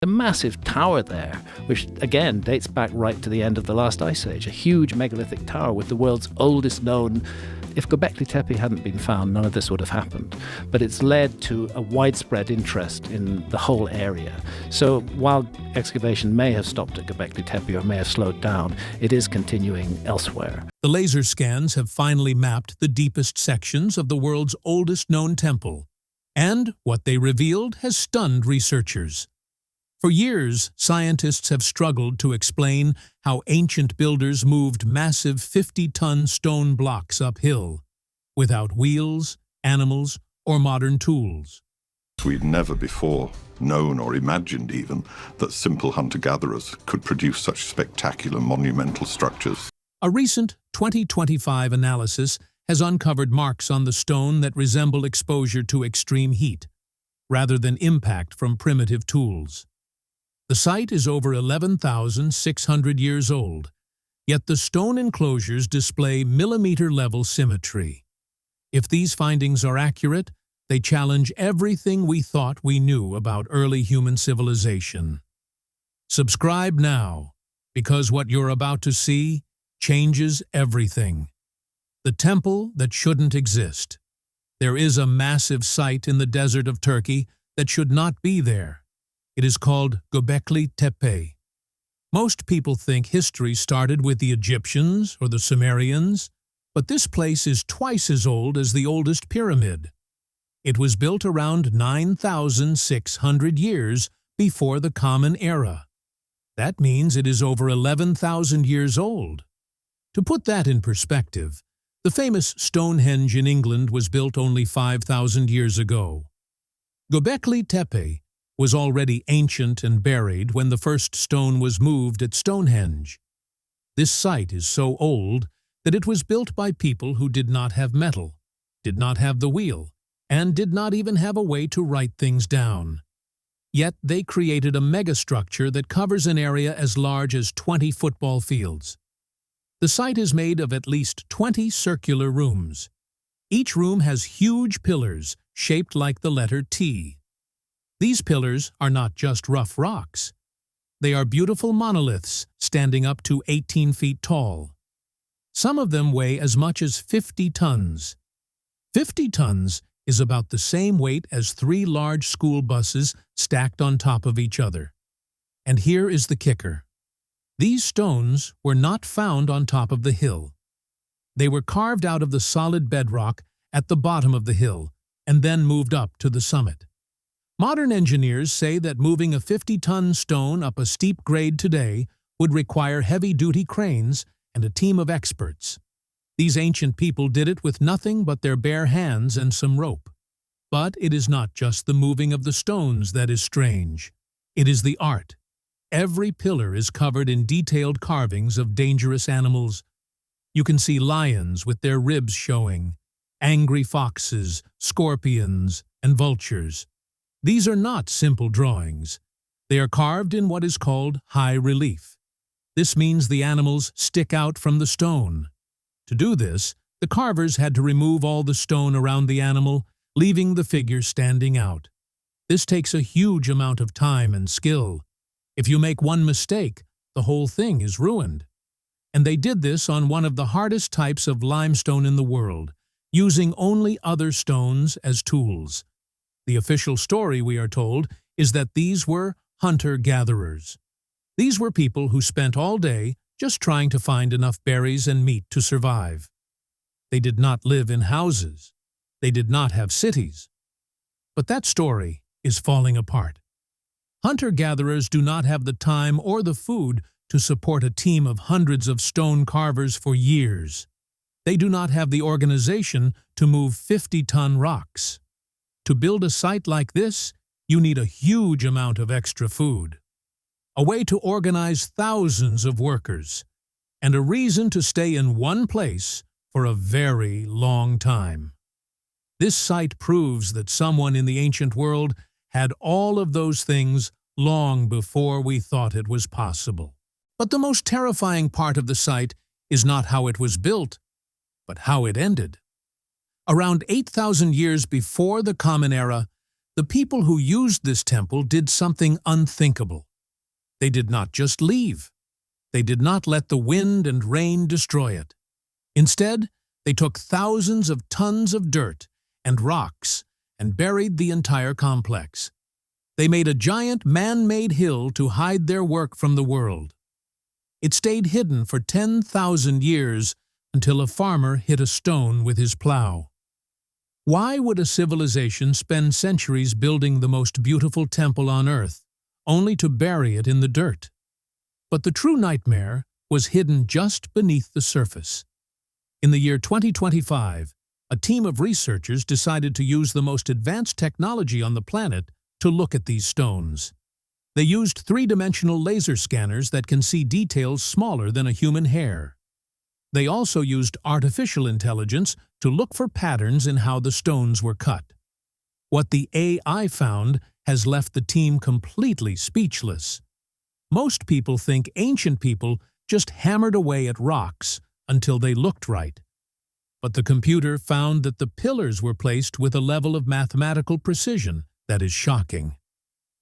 A massive tower there, which again dates back right to the end of the last ice age, a huge megalithic tower with the world's oldest known. If Göbekli Tepe hadn't been found, none of this would have happened. But it's led to a widespread interest in the whole area. So while excavation may have stopped at Göbekli Tepe or may have slowed down, it is continuing elsewhere. The laser scans have finally mapped the deepest sections of the world's oldest known temple, and what they revealed has stunned researchers. For years, scientists have struggled to explain how ancient builders moved massive 50-ton stone blocks uphill, without wheels, animals, or modern tools. We'd never before known or imagined even that simple hunter-gatherers could produce such spectacular monumental structures. A recent 2025 analysis has uncovered marks on the stone that resemble exposure to extreme heat, rather than impact from primitive tools. The site is over 11,600 years old, yet the stone enclosures display millimeter-level symmetry. If these findings are accurate, they challenge everything we thought we knew about early human civilization. Subscribe now, because what you're about to see changes everything. The temple that shouldn't exist. There is a massive site in the desert of Turkey that should not be there. It is called Göbekli Tepe. Most people think history started with the Egyptians or the Sumerians, but this place is twice as old as the oldest pyramid. It was built around 9,600 years before the Common Era. That means it is over 11,000 years old. To put that in perspective, the famous Stonehenge in England was built only 5,000 years ago. Göbekli Tepe was already ancient and buried when the first stone was moved at Stonehenge. This site is so old that it was built by people who did not have metal, did not have the wheel, and did not even have a way to write things down. Yet they created a megastructure that covers an area as large as 20 football fields. The site is made of at least 20 circular rooms. Each room has huge pillars shaped like the letter T. These pillars are not just rough rocks. They are beautiful monoliths standing up to 18 feet tall. Some of them weigh as much as 50 tons. 50 tons is about the same weight as 3 large school buses stacked on top of each other. And here is the kicker. These stones were not found on top of the hill. They were carved out of the solid bedrock at the bottom of the hill and then moved up to the summit. Modern engineers say that moving a 50-ton stone up a steep grade today would require heavy-duty cranes and a team of experts. These ancient people did it with nothing but their bare hands and some rope. But it is not just the moving of the stones that is strange. It is the art. Every pillar is covered in detailed carvings of dangerous animals. You can see lions with their ribs showing, angry foxes, scorpions, and vultures. These are not simple drawings. They are carved in what is called high relief. This means the animals stick out from the stone. To do this, the carvers had to remove all the stone around the animal, leaving the figure standing out. This takes a huge amount of time and skill. If you make one mistake, the whole thing is ruined. And they did this on one of the hardest types of limestone in the world, using only other stones as tools. The official story, we are told, is that these were hunter-gatherers. These were people who spent all day just trying to find enough berries and meat to survive. They did not live in houses. They did not have cities. But that story is falling apart. Hunter-gatherers do not have the time or the food to support a team of hundreds of stone carvers for years. They do not have the organization to move 50-ton rocks. To build a site like this, you need a huge amount of extra food, a way to organize thousands of workers, and a reason to stay in one place for a very long time. This site proves that someone in the ancient world had all of those things long before we thought it was possible. But the most terrifying part of the site is not how it was built, but how it ended. Around 8,000 years before the Common Era, The people who used this temple did something unthinkable. They did not just leave. They did not let the wind and rain destroy it. Instead, they took thousands of tons of dirt and rocks and buried the entire complex. They made a giant man-made hill to hide their work from the world. It stayed hidden for 10,000 years until a farmer hit a stone with his plow. Why would a civilization spend centuries building the most beautiful temple on earth, only to bury it in the dirt? But the true nightmare was hidden just beneath the surface. In the year 2025, a team of researchers decided to use the most advanced technology on the planet to look at these stones. They used three-dimensional laser scanners that can see details smaller than a human hair. They also used artificial intelligence to look for patterns in how the stones were cut. What the AI found has left the team completely speechless. Most people think ancient people just hammered away at rocks until they looked right. But the computer found that the pillars were placed with a level of mathematical precision that is shocking.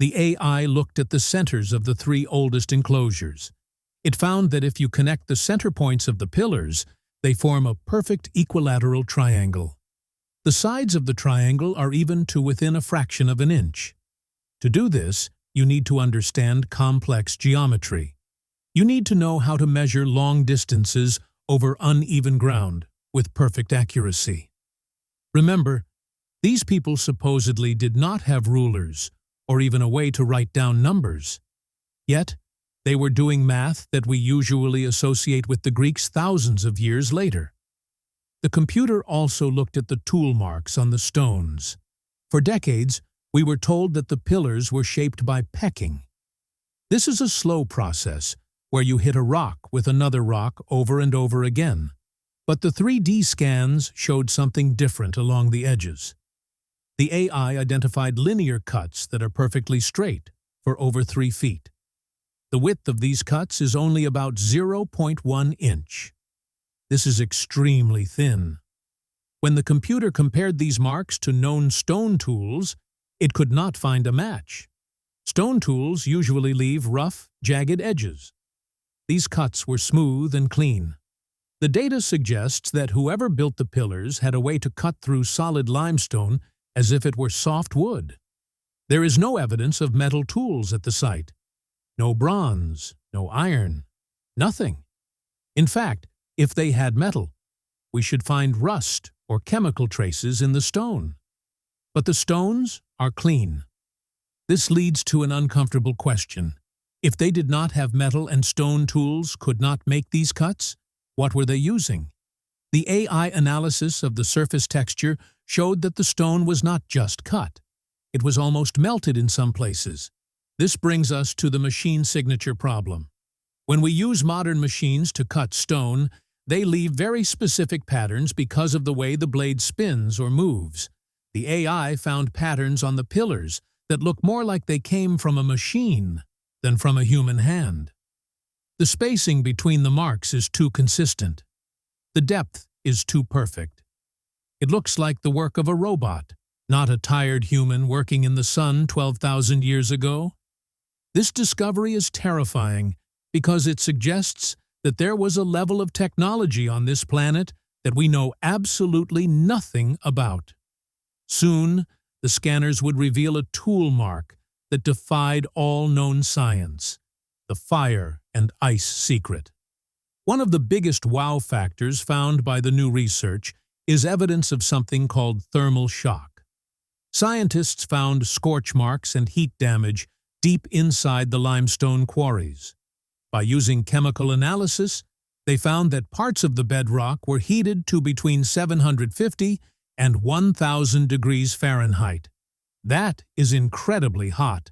The AI looked at the centers of the three oldest enclosures. It found that if you connect the center points of the pillars, they form a perfect equilateral triangle. The sides of the triangle are even to within a fraction of an inch. To do this, you need to understand complex geometry. You need to know how to measure long distances over uneven ground with perfect accuracy. Remember, these people supposedly did not have rulers or even a way to write down numbers. Yet, they were doing math that we usually associate with the Greeks thousands of years later. The computer also looked at the tool marks on the stones. For decades, we were told that the pillars were shaped by pecking. This is a slow process where you hit a rock with another rock over and over again. But the 3D scans showed something different along the edges. The AI identified linear cuts that are perfectly straight for over 3 feet. The width of these cuts is only about 0.1 inch. This is extremely thin. When the computer compared these marks to known stone tools, it could not find a match. Stone tools usually leave rough, jagged edges. These cuts were smooth and clean. The data suggests that whoever built the pillars had a way to cut through solid limestone as if it were soft wood. There is no evidence of metal tools at the site. No bronze, no iron, nothing. In fact, if they had metal, we should find rust or chemical traces in the stone. But the stones are clean. This leads to an uncomfortable question. If they did not have metal and stone tools could not make these cuts, what were they using? The AI analysis of the surface texture showed that the stone was not just cut. It was almost melted in some places. This brings us to the machine signature problem. When we use modern machines to cut stone, they leave very specific patterns because of the way the blade spins or moves. The AI found patterns on the pillars that look more like they came from a machine than from a human hand. The spacing between the marks is too consistent. The depth is too perfect. It looks like the work of a robot, not a tired human working in the sun 12,000 years ago. This discovery is terrifying because it suggests that there was a level of technology on this planet that we know absolutely nothing about. Soon, the scanners would reveal a tool mark that defied all known science, the fire and ice secret. One of the biggest wow factors found by the new research is evidence of something called thermal shock. Scientists found scorch marks and heat damage deep inside the limestone quarries. By using chemical analysis, they found that parts of the bedrock were heated to between 750 and 1,000 degrees Fahrenheit. That is incredibly hot.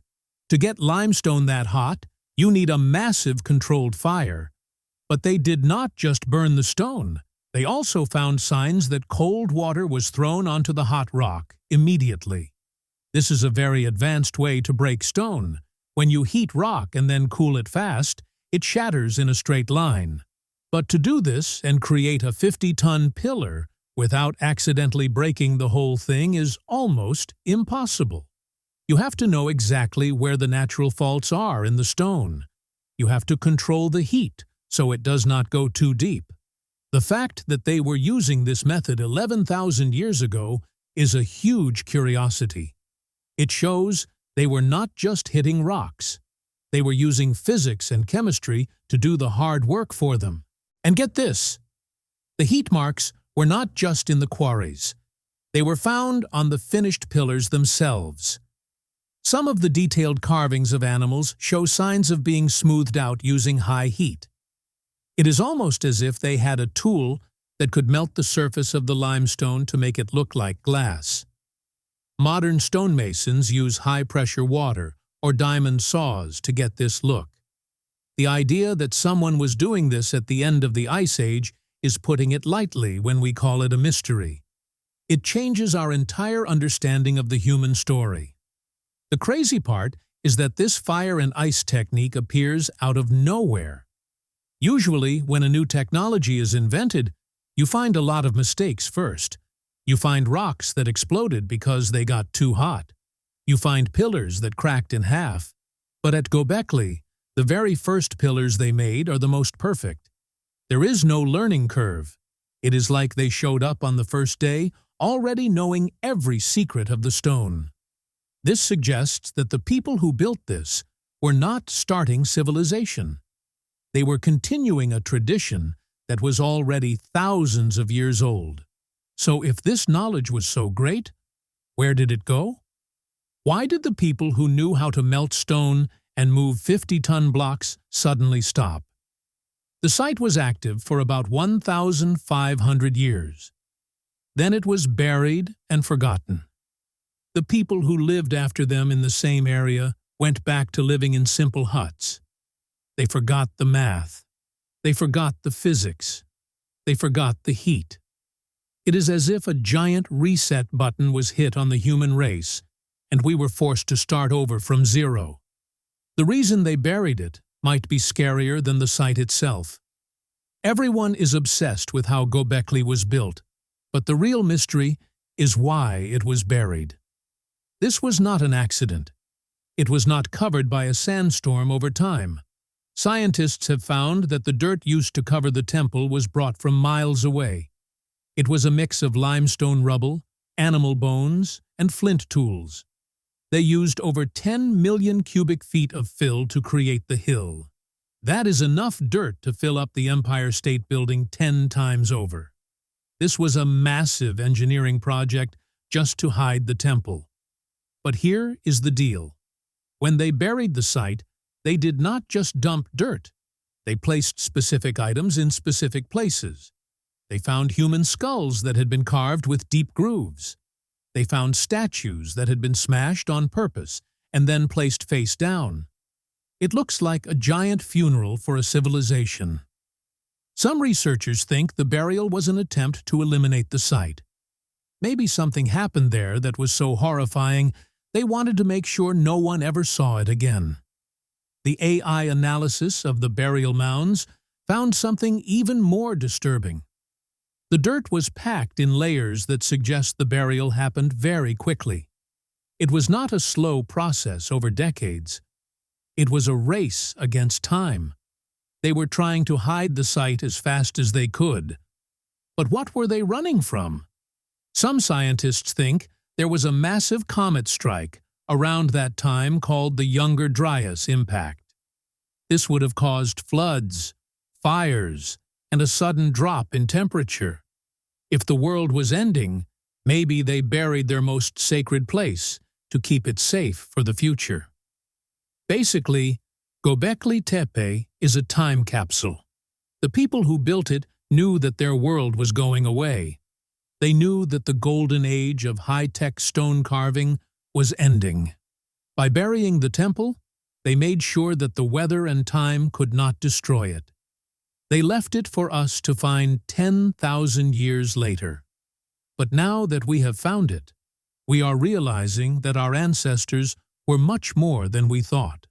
To get limestone that hot, you need a massive controlled fire. But they did not just burn the stone. They also found signs that cold water was thrown onto the hot rock immediately. This is a very advanced way to break stone. When you heat rock and then cool it fast, it shatters in a straight line. But to do this and create a 50-ton pillar without accidentally breaking the whole thing is almost impossible. You have to know exactly where the natural faults are in the stone. You have to control the heat so it does not go too deep. The fact that they were using this method 11,000 years ago is a huge curiosity. It shows they were not just hitting rocks. They were using physics and chemistry to do the hard work for them. And get this, the heat marks were not just in the quarries. They were found on the finished pillars themselves. Some of the detailed carvings of animals show signs of being smoothed out using high heat. It is almost as if they had a tool that could melt the surface of the limestone to make it look like glass. Modern stonemasons use high-pressure water or diamond saws to get this look. The idea that someone was doing this at the end of the Ice Age is putting it lightly when we call it a mystery. It changes our entire understanding of the human story. The crazy part is that this fire and ice technique appears out of nowhere. Usually, when a new technology is invented, you find a lot of mistakes first. You find rocks that exploded because they got too hot. You find pillars that cracked in half. But at Göbekli, the very first pillars they made are the most perfect. There is no learning curve. It is like they showed up on the first day, already knowing every secret of the stone. This suggests that the people who built this were not starting civilization. They were continuing a tradition that was already thousands of years old. So if this knowledge was so great, where did it go? Why did the people who knew how to melt stone and move 50-ton blocks suddenly stop? The site was active for about 1,500 years. Then it was buried and forgotten. The people who lived after them in the same area went back to living in simple huts. They forgot the math. They forgot the physics. They forgot the heat. It is as if a giant reset button was hit on the human race, and we were forced to start over from zero. The reason they buried it might be scarier than the site itself. Everyone is obsessed with how Göbekli was built, but the real mystery is why it was buried. This was not an accident. It was not covered by a sandstorm over time. Scientists have found that the dirt used to cover the temple was brought from miles away. It was a mix of limestone rubble, animal bones, and flint tools. They used over 10 million cubic feet of fill to create the hill. That is enough dirt to fill up the Empire State Building 10 times over. This was a massive engineering project just to hide the temple. But here is the deal. When they buried the site, they did not just dump dirt. They placed specific items in specific places. They found human skulls that had been carved with deep grooves. They found statues that had been smashed on purpose and then placed face down. It looks like a giant funeral for a civilization. Some researchers think the burial was an attempt to eliminate the site. Maybe something happened there that was so horrifying they wanted to make sure no one ever saw it again. The AI analysis of the burial mounds found something even more disturbing. The dirt was packed in layers that suggest the burial happened very quickly. It was not a slow process over decades. It was a race against time. They were trying to hide the site as fast as they could. But what were they running from? Some scientists think there was a massive comet strike around that time called the Younger Dryas impact. This would have caused floods, fires, and a sudden drop in temperature. If the world was ending, maybe they buried their most sacred place to keep it safe for the future. Basically, Göbekli Tepe is a time capsule. The people who built it knew that their world was going away. They knew that the golden age of high-tech stone carving was ending. By burying the temple, they made sure that the weather and time could not destroy it. They left it for us to find 10,000 years later. But now that we have found it, we are realizing that our ancestors were much more than we thought.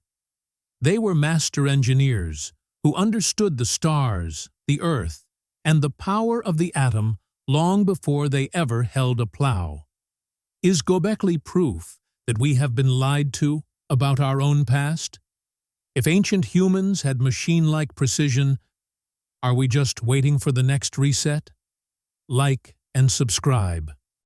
They were master engineers who understood the stars, the earth, and the power of the atom long before they ever held a plow. Is Göbekli proof That we have been lied to about our own past? If ancient humans had machine-like precision, are we just waiting for the next reset? Like and subscribe.